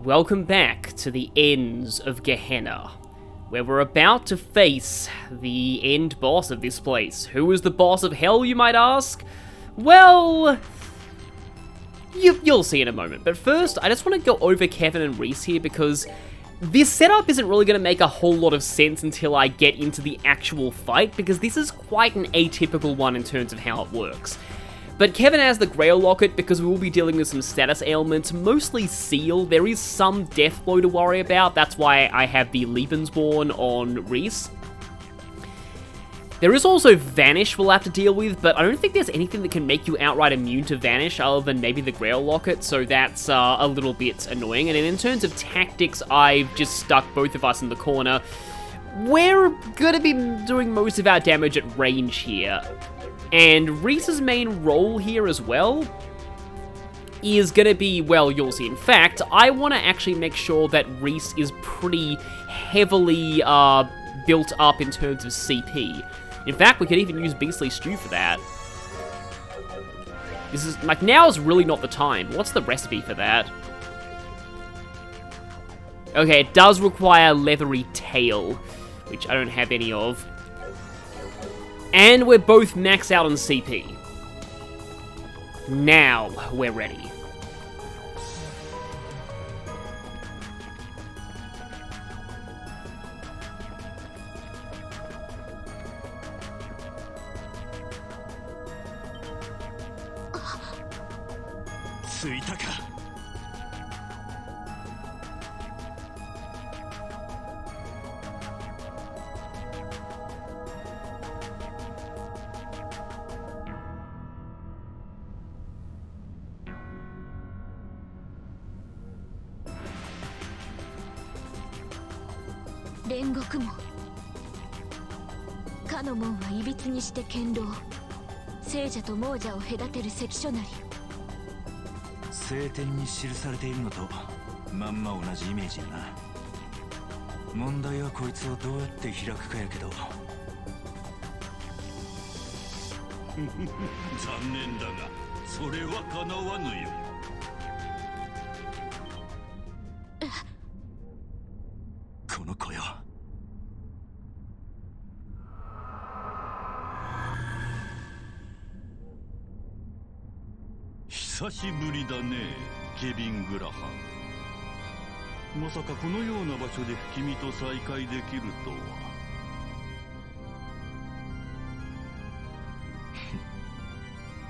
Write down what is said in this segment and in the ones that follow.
Welcome back to the ends of Gehenna, where we're about to face the end boss of this place. Who is the boss of hell, you might ask? Well, you'll see in a moment. But first, I just want to go over Kevin and Rhys here because this setup isn't really going to make a whole lot of sense until I get into the actual fight, because this is quite an atypical one in terms of how it works. But Kevin has the Grail Locket because we will be dealing with some status ailments, mostly Seal. There is some Deathblow to worry about, that's why I have the Lebensborn on Rhys. There is also Vanish we'll have to deal with, but I don't think there's anything that can make you outright immune to Vanish other than maybe the Grail Locket, so that's a little bit annoying. And then in terms of tactics, I've just stuck both of us in the corner. We're gonna be doing most of our damage at range here. And Rhys's main role here as well is going to be, well, you'll see. In fact, I want to actually make sure that Rhys is pretty heavily built up in terms of CP. In fact, we could even use Beastly Stew for that. This is, like, now is really not the time. What's the recipe for that? Okay, it does require Leathery Tail, which I don't have any of. And we're both maxed out on CP. Now we're ready.煉獄門かの門はいびつにして堅牢聖者と亡者を隔てる関所なり聖典に記されているのとまんま同じイメージやな。問題はこいつをどうやって開くかやけど残念だがそれは叶わぬよ。この子よ。久しぶりだね、ケビン・グラハン。まさかこのような場所で君と再会できるとは。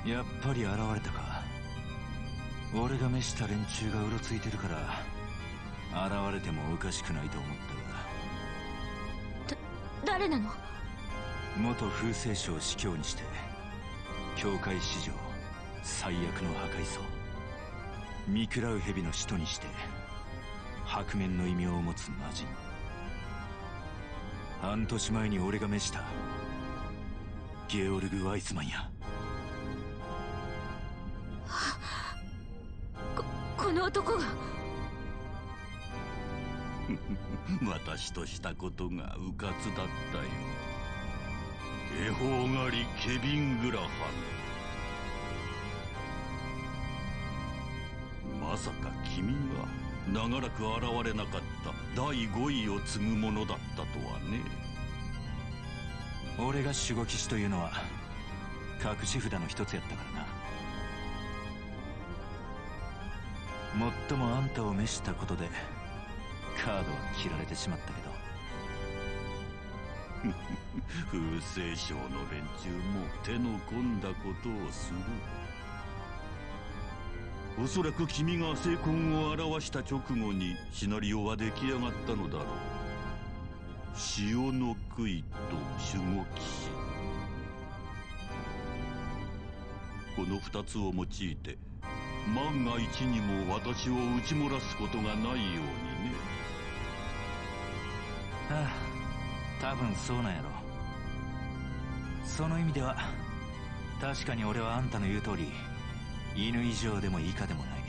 やっぱり現れたか。俺が召した連中がうろついてるから現れてもおかしくないと思ったが。誰なの？元風星将を司教にして教会史上最悪の破壊層見食らう蛇の使徒にして白面の異名を持つ魔人。半年前に俺が召したゲオルグ・ワイスマンや。この男が私としたことがうかつだったよ。恵方狩りケビン・グラハン。まさか君が長らく現れなかった第5位を継ぐものだったとはね。俺が守護騎士というのは隠し札の一つやったからな。もっともあんたを召したことでカードは切られてしまったけど風星将の連中も手の込んだことをする。おそらく君が聖魂を表した直後にシナリオは出来上がったのだろう。潮の杭と守護騎士、この2つを用いて万が一にも私を打ち漏らすことがないようにね。ああ、多分そうなんやろ。その意味では確かに俺はあんたの言う通り犬以上でも以下でもない。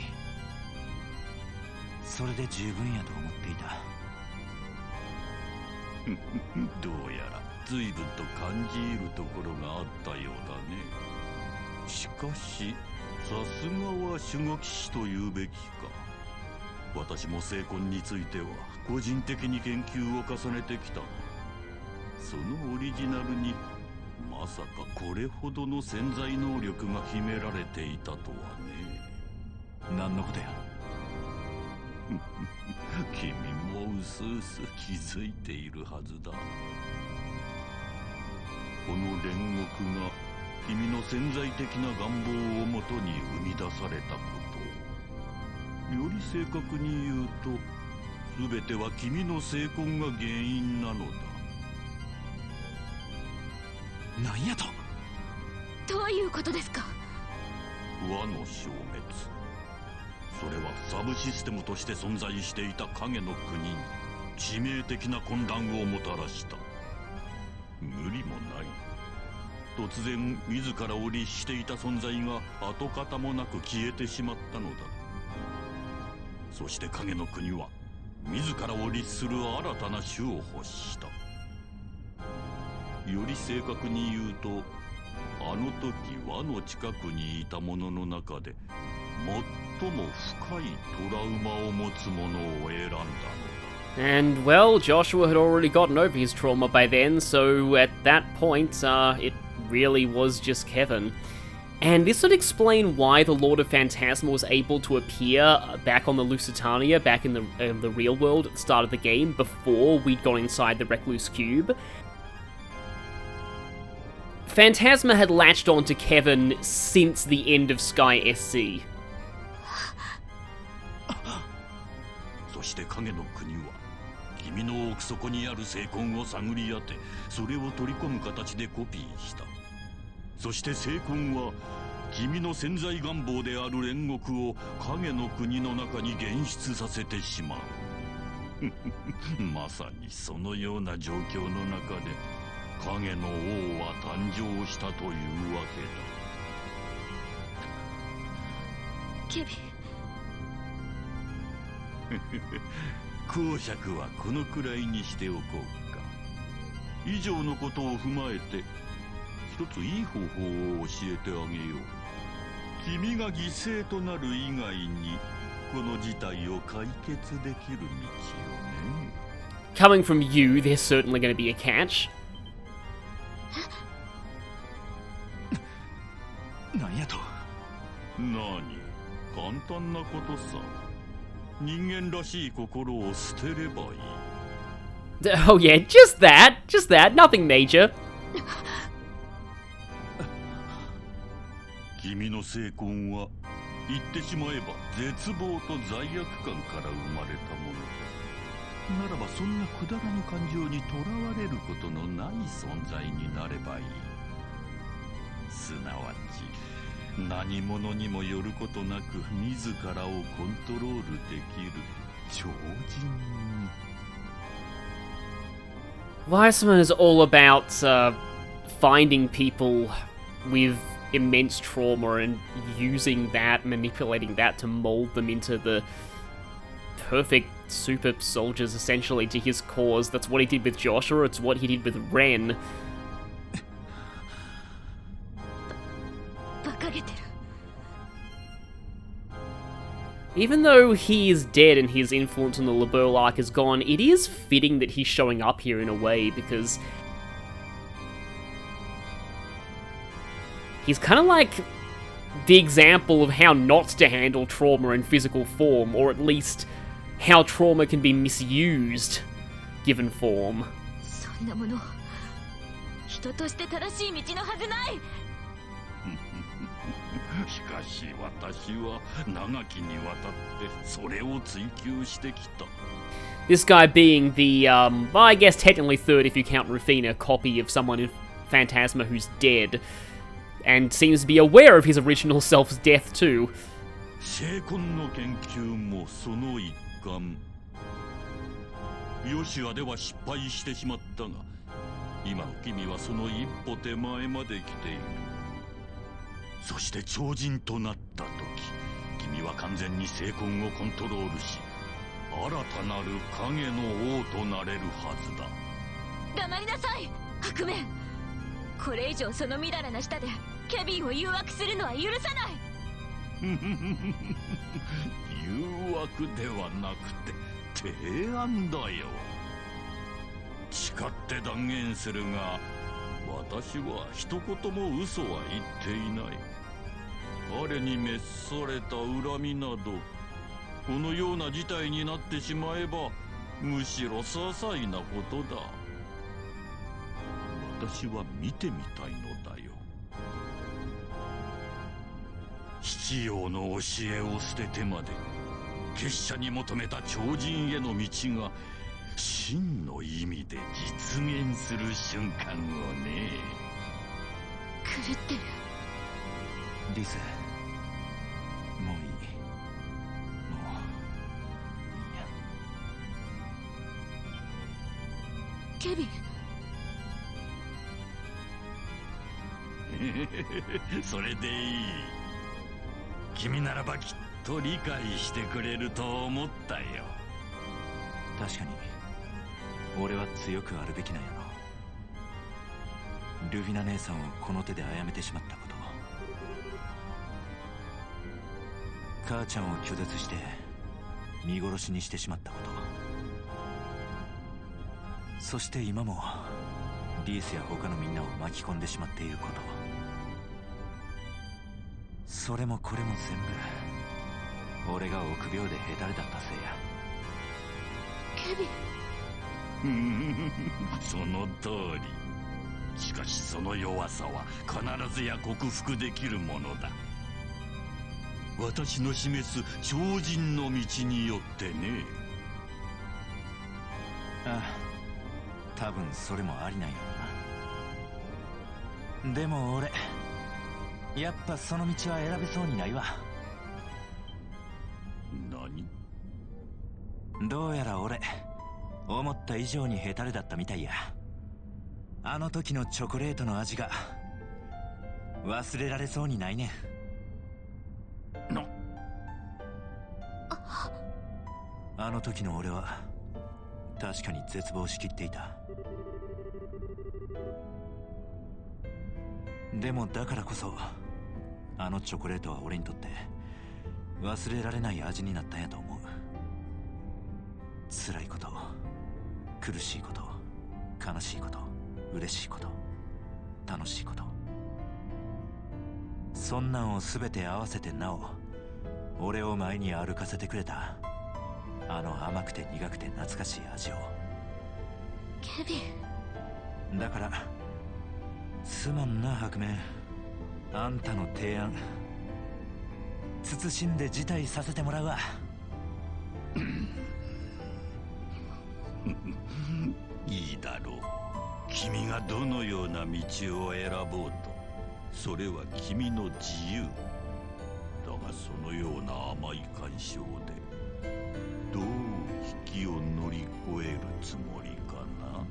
それで十分やと思っていた。どうやら随分と感じ入るところがあったようだね。しかしさすがは守護騎士と言うべきか。私も聖魂については個人的に研究を重ねてきた。そのオリジナルにまさかこれほどの潜在能力が秘められていたとはね。何のことや。君もうすうす気づいているはずだ。この煉獄が君の潜在的な願望をもとに生み出されたこと。より正確に言うと、全ては君の聖魂が原因なのだ。何やと。どういうことですか。和の消滅、それはサブシステムとして存在していた影の国に致命的な混乱をもたらした。無理もない。突然自らを律していた存在が跡形もなく消えてしまったのだ。そして影の国は自らを律する新たな種を欲した。より正確に言うと、あの時輪の近くにいた者の中で最も深いトラウマを持つ者を選んだのだ。And, well, Joshua had already gotten over his trauma by then, so at that point, it really was just Kevin. And this would explain why the Lord of Phantasma was able to appear back on the Lusitania, back in the real world at the start of the game, before we'd gone inside the Recluse Cube. Phantasma had latched on to Kevin since the end of Sky SC. そして影の国は君の奥底にある聖魂を探り当て、それを取り込む形でコピーした。そして聖魂は君の潜在願望である煉獄を影の国の中に現出させてしまう。まさにそのような状況の中で影の王は誕生したというわケビン。けだ。講釈はこのくらいにしておこうか。以上のことを踏まえて一ついい方法を教えてあげよう。君が犠牲となる以外にこの事態を解決できる道をね。Coming from you, there's certainly going to be a catch. 何やと。何、簡単なことさ。人間らしい心を捨てればいい。Oh yeah, just that, nothing major. 君の聖魂は言ってしまえば絶望と罪悪感から生まれたものだ。ならばそんなくだらぬ感情にとらわれることのない存在になればいい。すなわち何者にもよることなく自らをコントロールできる超人に。Weissman is all about finding people with immense trauma and using that, manipulating that to mold them into the perfect super soldiers essentially to his cause. That's what he did with Joshua, it's what he did with Ren. 馬鹿げてる。 Even though he is dead and his influence on the Liberl arc is gone, it is fitting that he's showing up here in a way, because he's kind of like the example of how not to handle trauma in physical form, or at least how trauma can be misused given form. そんなもの人として正しい道のはずない。しかし私は長きにわたってそれを追求してきた。 This guy being the, well, I guess technically third if you count Rufina, copy of someone in Phantasma who's dead, and seems to be aware of his original self's death too. 聖魂の研究もその一環。ヨシアでは失敗してしまったが、今の君はその一歩手前まで来ている。そして超人となった時、君は完全に聖魂をコントロールし、新たなる影の王となれるはずだ。黙りなさい、悪名。これ以上そのみだらな舌でケビンを誘惑するのは許さない。誘惑惑ではなくて提案だよ。誓って断言するが、私は一言も嘘は言っていない。彼に滅された恨みなど、このような事態になってしまえばむしろ些細なことだ。私は見てみたいのだよ。七葉の教えを捨ててまで結社に求めた超人への道が真の意味で実現する瞬間をね。狂ってる。リス、もういい。もういいや。ケビン。それでいい。君ならばきっと理解してくれると思ったよ。確かに俺は強くあるべきなんやろ。ルフィナ姉さんをこの手で殺めてしまったこと、母ちゃんを拒絶して見殺しにしてしまったこと、そして今もリースや他のみんなを巻き込んでしまっていること、それもこれも全部俺が臆病でヘタレだったせいや。ケビン。その通り。しかしその弱さは必ずや克服できるものだ。私の示す超人の道によってね。ああ、多分それもありなんやろな。でも俺やっぱその道は選べそうにないわ。何？どうやら俺思った以上にヘタレだったみたいや。あの時のチョコレートの味が忘れられそうにないねん。あの時の俺は確かに絶望しきっていた。でもだからこそあのチョコレートは俺にとって忘れられない味になったんやと思う。辛いこと、苦しいこと、悲しいこと、嬉しいこと、楽しいこと、そんなんを全て合わせてなお俺を前に歩かせてくれたあの甘くて苦くて懐かしい味を。ケビン。だからすまんな白面、あんたの提案慎んで辞退させてもらうわ。いいだろう。君がどのような道を選ぼうと、それは君の自由だが、そのような甘い干渉でどう引きを乗り越えるつもりかな。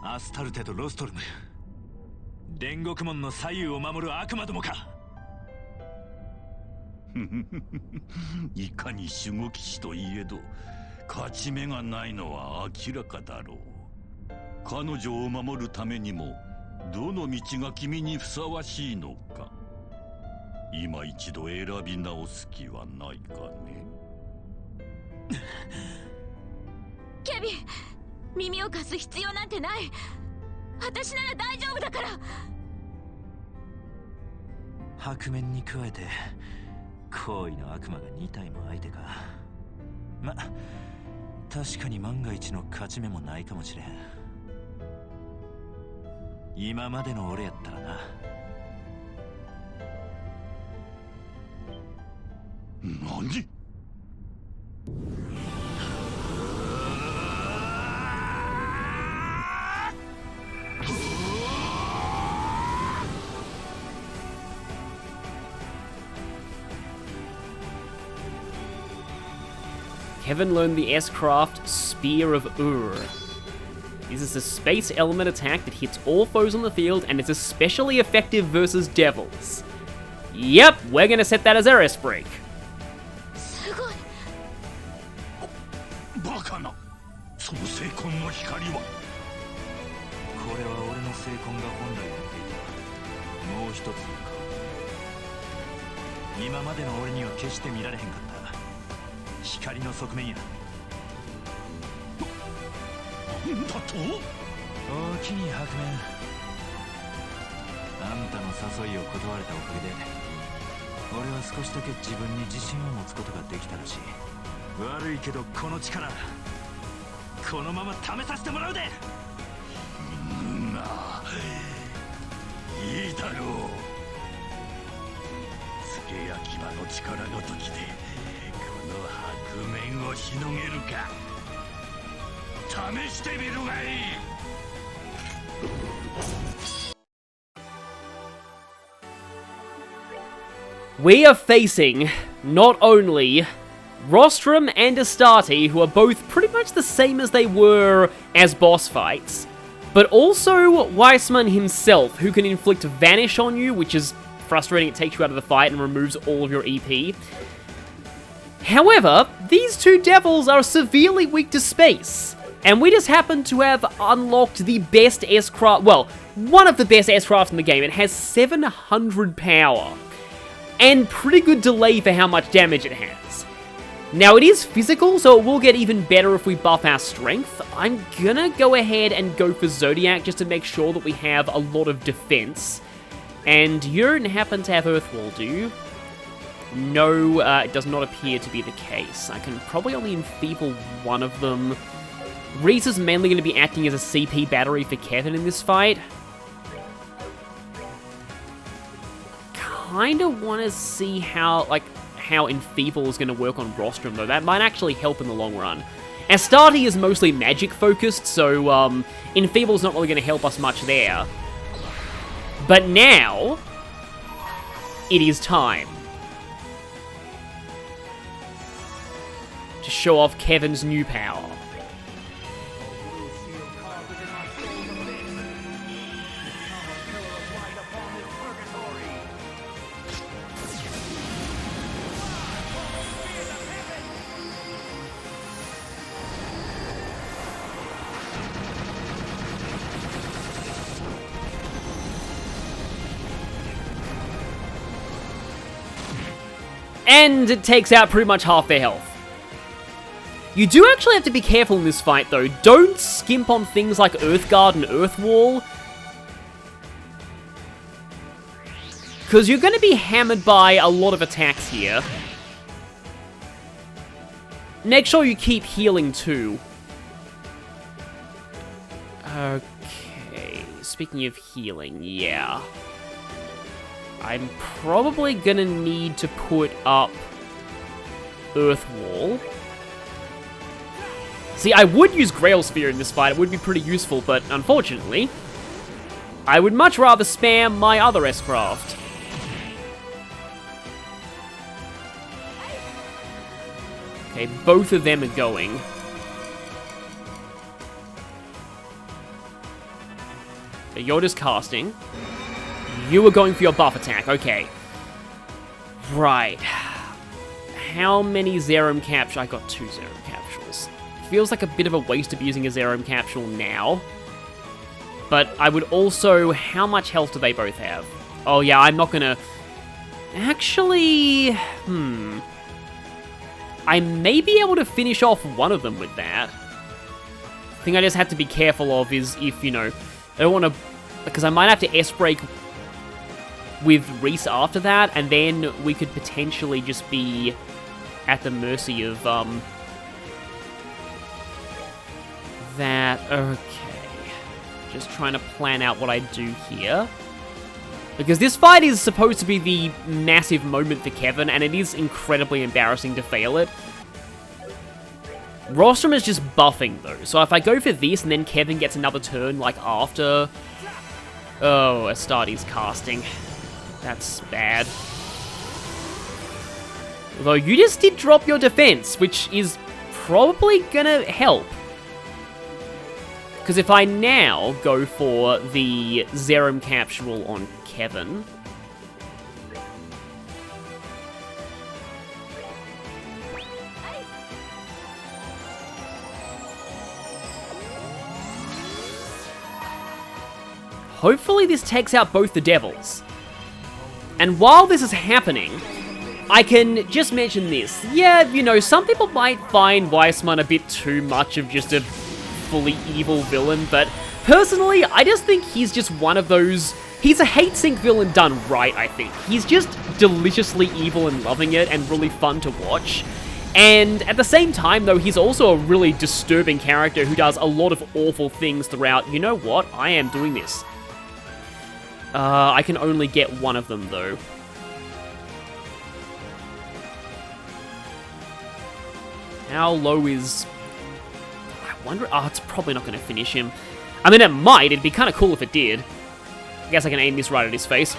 アスタルテとロストルム、煉獄門の左右を守る悪魔どもか。いかに守護騎士といえど勝ち目がないのは明らかだろう。彼女を守るためにもどの道が君にふさわしいのか、今一度選び直す気はないかね。ケビン、耳を貸す必要なんてない。私なら大丈夫だから。白面に加えて行為の悪魔が2体も相手か。ま、確かに万が一の勝ち目もないかもしれん。今までの俺やったらな。何？Kevin learned the S-craft Spear of Ur. This is a space element attack that hits all foes on the field, and it's especially effective versus devils. Yep, we're gonna set that as our S break. すごい。バカな、その聖魂の光は。これは俺の聖魂が本来持っていたもう一つの顔。今までの俺には決して見られへんかった光の側面や。なんだと？おおきに白面。あんたの誘いを断れたおかげで俺は少しだけ自分に自信を持つことができたらしい。悪いけどこの力このまま試させてもらうで。なあ、いいだろう。付け焼き場の力ごときでこの白面をしのげるか試してみるがいい。We are facing not only Rostrum and Astarte, who are both pretty much the same as they were as boss fights, but also Weissman himself, who can inflict Vanish on you, which is frustrating. It takes you out of the fight and removes all of your EP. However, these two devils are severely weak to space, and we just happen to have unlocked the best S-Craft, well, one of the best S-Crafts in the game. It has 700 power, and pretty good delay for how much damage it has. Now, it is physical, so it will get even better if we buff our strength. I'm gonna go ahead and go for Zodiac just to make sure that we have a lot of defense. And you don't happen to have Earthwall, do you? No, it does not appear to be the case. I can probably only enfeeble one of them. Reese is mainly going to be acting as a CP battery for Kevin in this fight. Kind of want to see how Enfeeble is going to work on Rostrum, though. That might actually help in the long run. Astarte is mostly magic focused, so Enfeeble's not really going to help us much there. But now, it is time to show off Kevin's new power. And it takes out pretty much half their health. You do actually have to be careful in this fight, though. Don't skimp on things like Earthguard and Earthwall, because you're going to be hammered by a lot of attacks here. Make sure you keep healing, too. Okay, speaking of healing, yeah. I'm probably gonna need to put up Earthwall. See, I would use Grail Sphere in this fight, it would be pretty useful, but unfortunately, I would much rather spam my other S-Craft. Okay, both of them are going. So you're just casting. You were going for your buff attack, okay. Right. How many Zerum capsules? I got 2 Zerum capsules. Feels like a bit of a waste of using a Zerum capsule now. But I would also... How much health do they both have? Oh yeah, I'm not gonna... Actually... I may be able to finish off one of them with that. The thing I just have to be careful of is if, you know... I don't want to... Because I might have to S-break with Reese after that, and then we could potentially just be at the mercy of, that. Okay. Just trying to plan out what I do here. Because this fight is supposed to be the massive moment for Kevin, and it is incredibly embarrassing to fail it. Rostrum is just buffing, though, so if I go for this and then Kevin gets another turn, like, after... Oh, Astarte's casting. That's bad. Although you just did drop your defense, which is probably gonna help. Because if I now go for the Zerum capsule on Kevin... hopefully this takes out both the devils. And while this is happening, I can just mention this. Yeah, you know, some people might find Weissman a bit too much of just a fully evil villain, but personally, I just think he's just one of those... he's a hate sync villain done right, I think. He's just deliciously evil and loving it and really fun to watch. And at the same time, though, he's also a really disturbing character who does a lot of awful things throughout. You know what? I am doing this. I can only get one of them, though. How low is... I wonder... oh, it's probably not going to finish him. I mean, it might. It'd be kind of cool if it did. I guess I can aim this right at his face.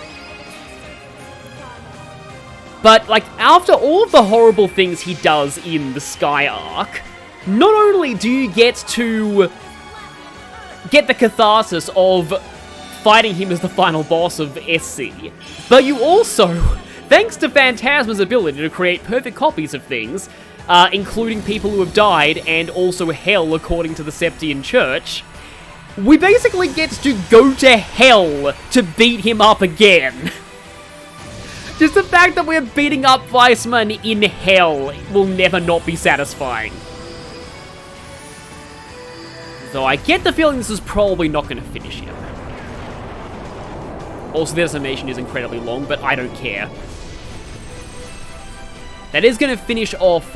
But, like, after all of the horrible things he does in the Sky arc, not only do you get to get the catharsis of fighting him as the final boss of SC, but you also, thanks to Phantasma's ability to create perfect copies of things, including people who have died and also hell according to the Septian Church, we basically get to go to hell to beat him up again. Just the fact that we're beating up Weissman in hell will never not be satisfying. Though I get the feeling this is probably not going to finish him. Also, this animation is incredibly long, but I don't care. That is going to finish off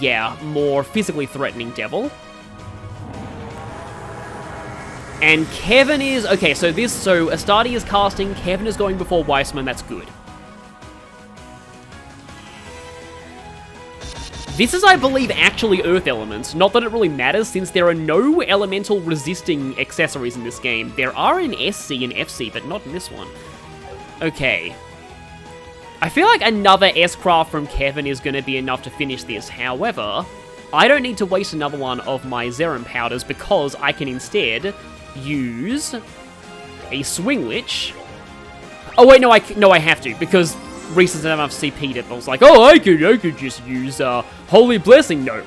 yeah, more physically threatening devil. And Kevin is... okay, so Astarte is casting, Kevin is going before Weissman, that's good. This is, I believe, actually Earth Elements. Not that it really matters, since there are no elemental resisting accessories in this game. There are in SC and FC, but not in this one. Okay. I feel like another S-Craft from Kevin is going to be enough to finish this. However, I don't need to waste another one of my Zerum powders because I can instead use a Swing Witch. Oh wait, no, I have to, because Reese doesn't have enough CP to... I was like, oh, I could just use Holy Blessing. Nope.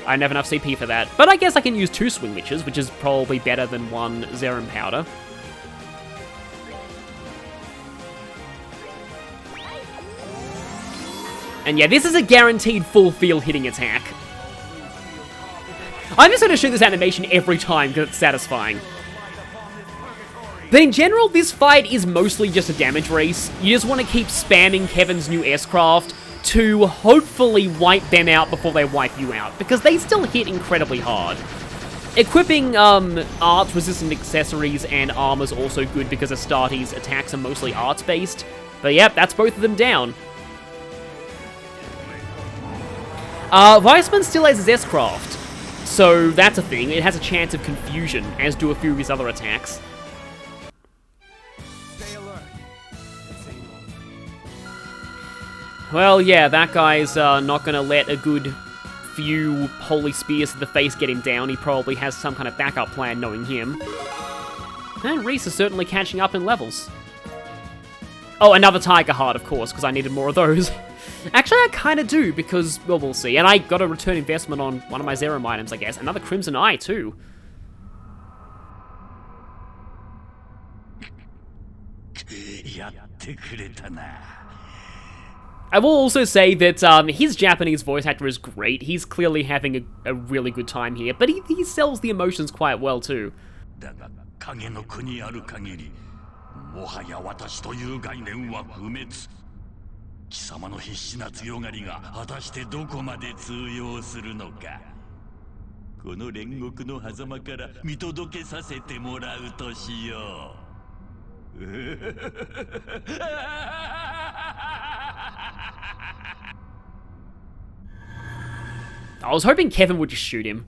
I don't have enough CP for that. But I guess I can use 2 Swing Witches, which is probably better than 1 Zerum powder. And yeah, this is a guaranteed full field hitting attack. I'm just going to shoot this animation every time because it's satisfying. But in general, this fight is mostly just a damage race. You just want to keep spamming Kevin's new S-Craft to hopefully wipe them out before they wipe you out, because they still hit incredibly hard. Equipping arts-resistant accessories and armor is also good because Astarte's attacks are mostly arts-based. But yep, that's both of them down. Weissman still has his S-Craft, so that's a thing. It has a chance of confusion, as do a few of his other attacks. Well, yeah, that guy's not gonna let a good few holy spears to the face get him down. He probably has some kind of backup plan, knowing him. And Reese is certainly catching up in levels. Oh, another Tiger Heart, of course, because I needed more of those. Actually, I kind of do, because, well, we'll see. And I got a return investment on one of my Zerum items, I guess. Another Crimson Eye, too. I will also say that his Japanese voice actor is great. He's clearly having a really good time here, but he sells the emotions quite well, too. 貴様の必死な強がりが果たしてどこまで通用するのか。この煉獄の狭間から見届けさせてもらうとしよう。I was hoping Kevin would just shoot him.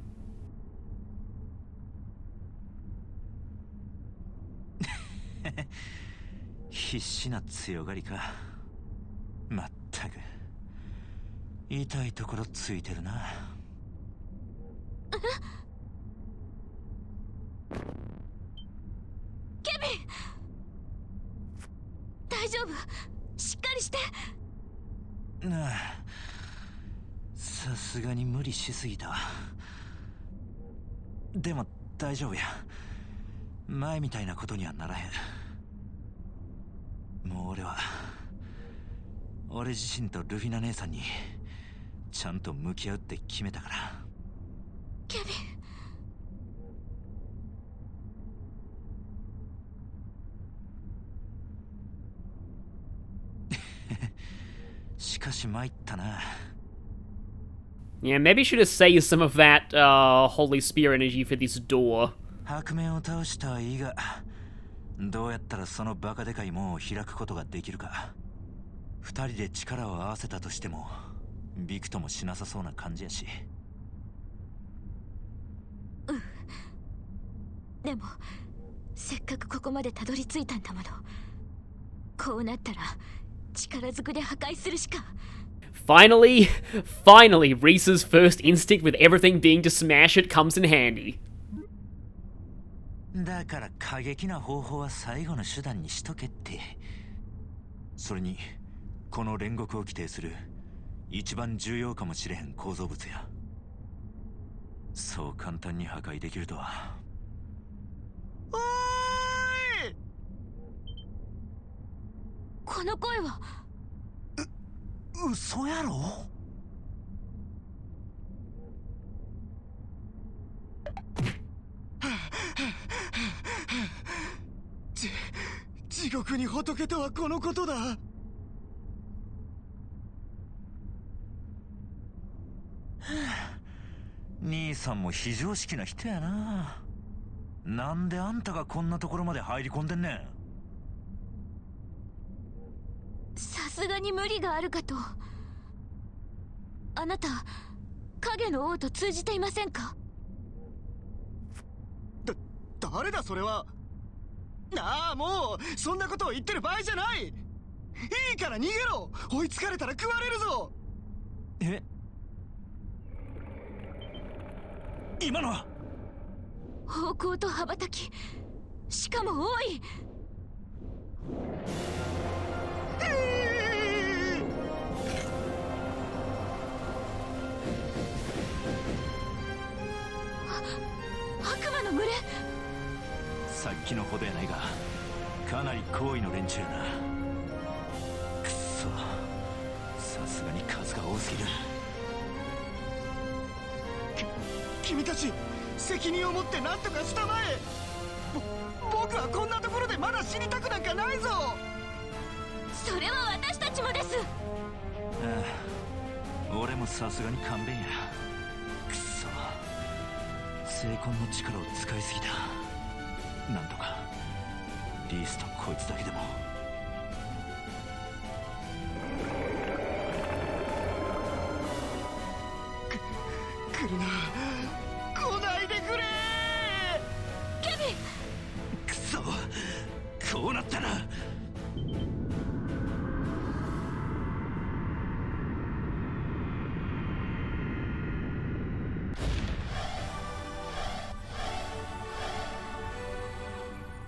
必死な強がりか。まったく痛いところついてるな。ビン、大丈夫？しっかりして。なあ、さすがに無理しすぎた。でも大丈夫や。前みたいなことにはならへん。もう俺自身とルフィナ姉さんにちゃんと向き合うって決めたから。ケビン。しかし参ったな。Yeah, maybe should have saved some of that Holy Spear energy for this door. 白面を倒したはいいが、どうやったらそのバカでかい門を開くことができるか。二人で力を合わせたとしてもびくともしなさそうな感じやし。でもせっかくここまでたどり着いたんだもの。こうなったら力ずくで破壊するしか。Finally, Risa's first instinct with everything being to smash it comes in handy. だから過激な方法は最後の手段にしとけって。それにこの煉獄を規定する一番重要かもしれへん構造物や。そう簡単に破壊できるとは。おーい！この声は。嘘やろ？地獄に仏とはこのことだ。兄さんも非常識な人やな。なんであんたがこんなところまで入り込んでんねん。さすがに無理があるかと。あなた影の王と通じていませんか？誰だそれは。なあ、もうそんなことを言ってる場合じゃない。いいから逃げろ。追いつかれたら食われるぞ。え、今のは方向と羽ばたき、しかも多い。悪魔の群れ。さっきのほどやないがかなり高位の連中やな。くっそ、さすがに数が多すぎる。君たち責任を持って何とかしたまえ。僕はこんなところでまだ死にたくなんかないぞ。それは私たちもです。ああ、俺もさすがに勘弁や。くっそ、精魂の力を使いすぎた。なんとかリースとこいつだけでも。来るな、来ないでくれ。ケビン。くそ、こうなったら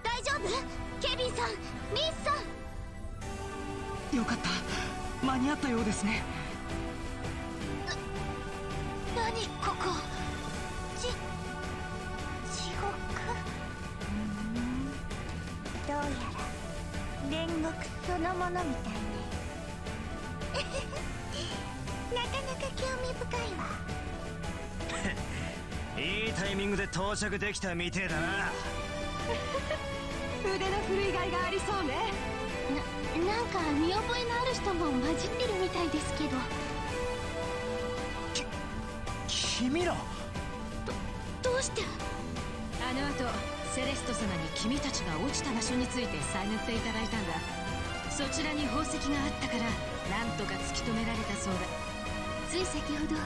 大丈夫？ケビンさん、リースさん。よかった、間に合ったようですね。何ここ？地獄。どうやら煉獄そのものみたいね。なかなか興味深いわ。いいタイミングで到着できたみてえだな。腕の振るいがいがありそうね。なんか見覚えのある人も混じってるみたいですけど。君らどうして？あの後セレスト様に君たちが落ちた場所について探っていただいたんだ。そちらに宝石があったからなんとか突き止められたそうだ。つい先ほど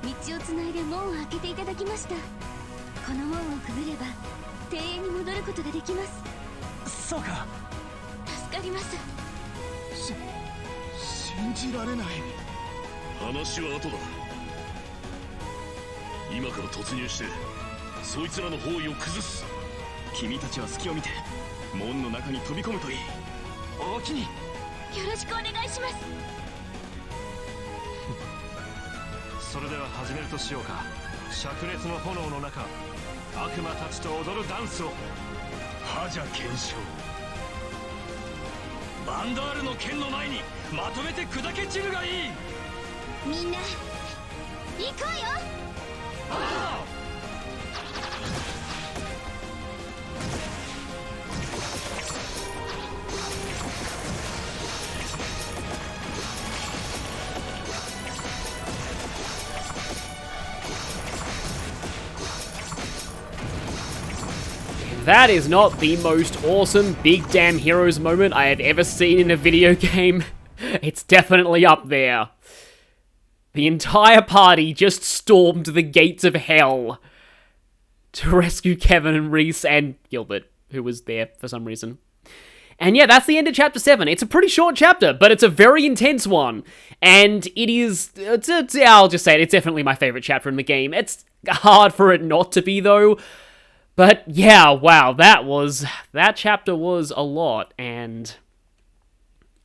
道をつないで門を開けていただきました。この門をくぐれば庭園に戻ることができます。そうか。助かります。信じられない。話は後だ。今から突入してそいつらの包囲を崩す。君たちは隙を見て門の中に飛び込むといい。おおきに。よろしくお願いします。それでは始めるとしようか。灼熱の炎の中、悪魔たちと踊るダンスを。覇者検証。バンダールの剣の前にまとめて砕け散るがいい。みんな行くわよ。That is not the most awesome Big Damn Heroes moment I have ever seen in a video game. It's definitely up there. The entire party just stormed the gates of hell to rescue Kevin and Reese and Gilbert, who was there for some reason. And yeah, that's the end of Chapter 7. It's a pretty short chapter, but it's a very intense one. And I'll just say it, it's definitely my favorite chapter in the game. It's hard for it not to be, though. But yeah, wow, that chapter was a lot, and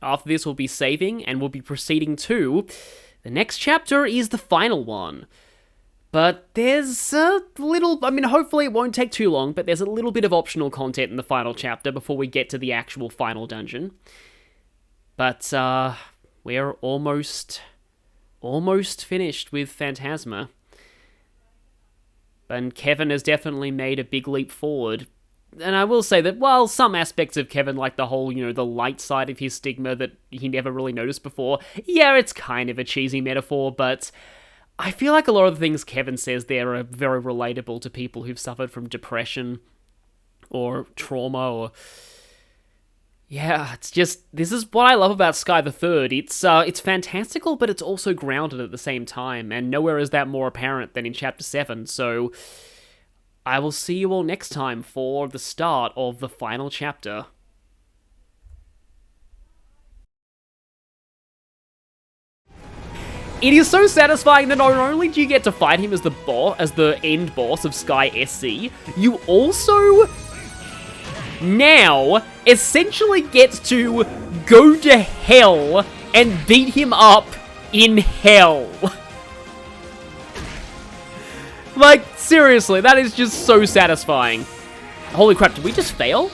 after this we'll be saving, and we'll be proceeding to, the next chapter is the final one. But there's a little, I mean, hopefully it won't take too long, but there's a little bit of optional content in the final chapter before we get to the actual final dungeon. But, we're almost finished with Phantasma. And Kevin has definitely made a big leap forward. And I will say that while some aspects of Kevin, like the whole, the light side of his stigma that he never really noticed before, yeah, it's kind of a cheesy metaphor, but I feel like a lot of the things Kevin says there are very relatable to people who've suffered from depression or trauma or... Yeah, it's just, this is what I love about Sky the Third. It's fantastical, but it's also grounded at the same time, and nowhere is that more apparent than in Chapter 7, so I will see you all next time for the start of the final chapter. It is so satisfying that not only do you get to fight him as the end boss of Sky SC, you also now essentially gets to go to hell and beat him up in hell. Like, seriously, that is just so satisfying. Holy crap, did we just fail?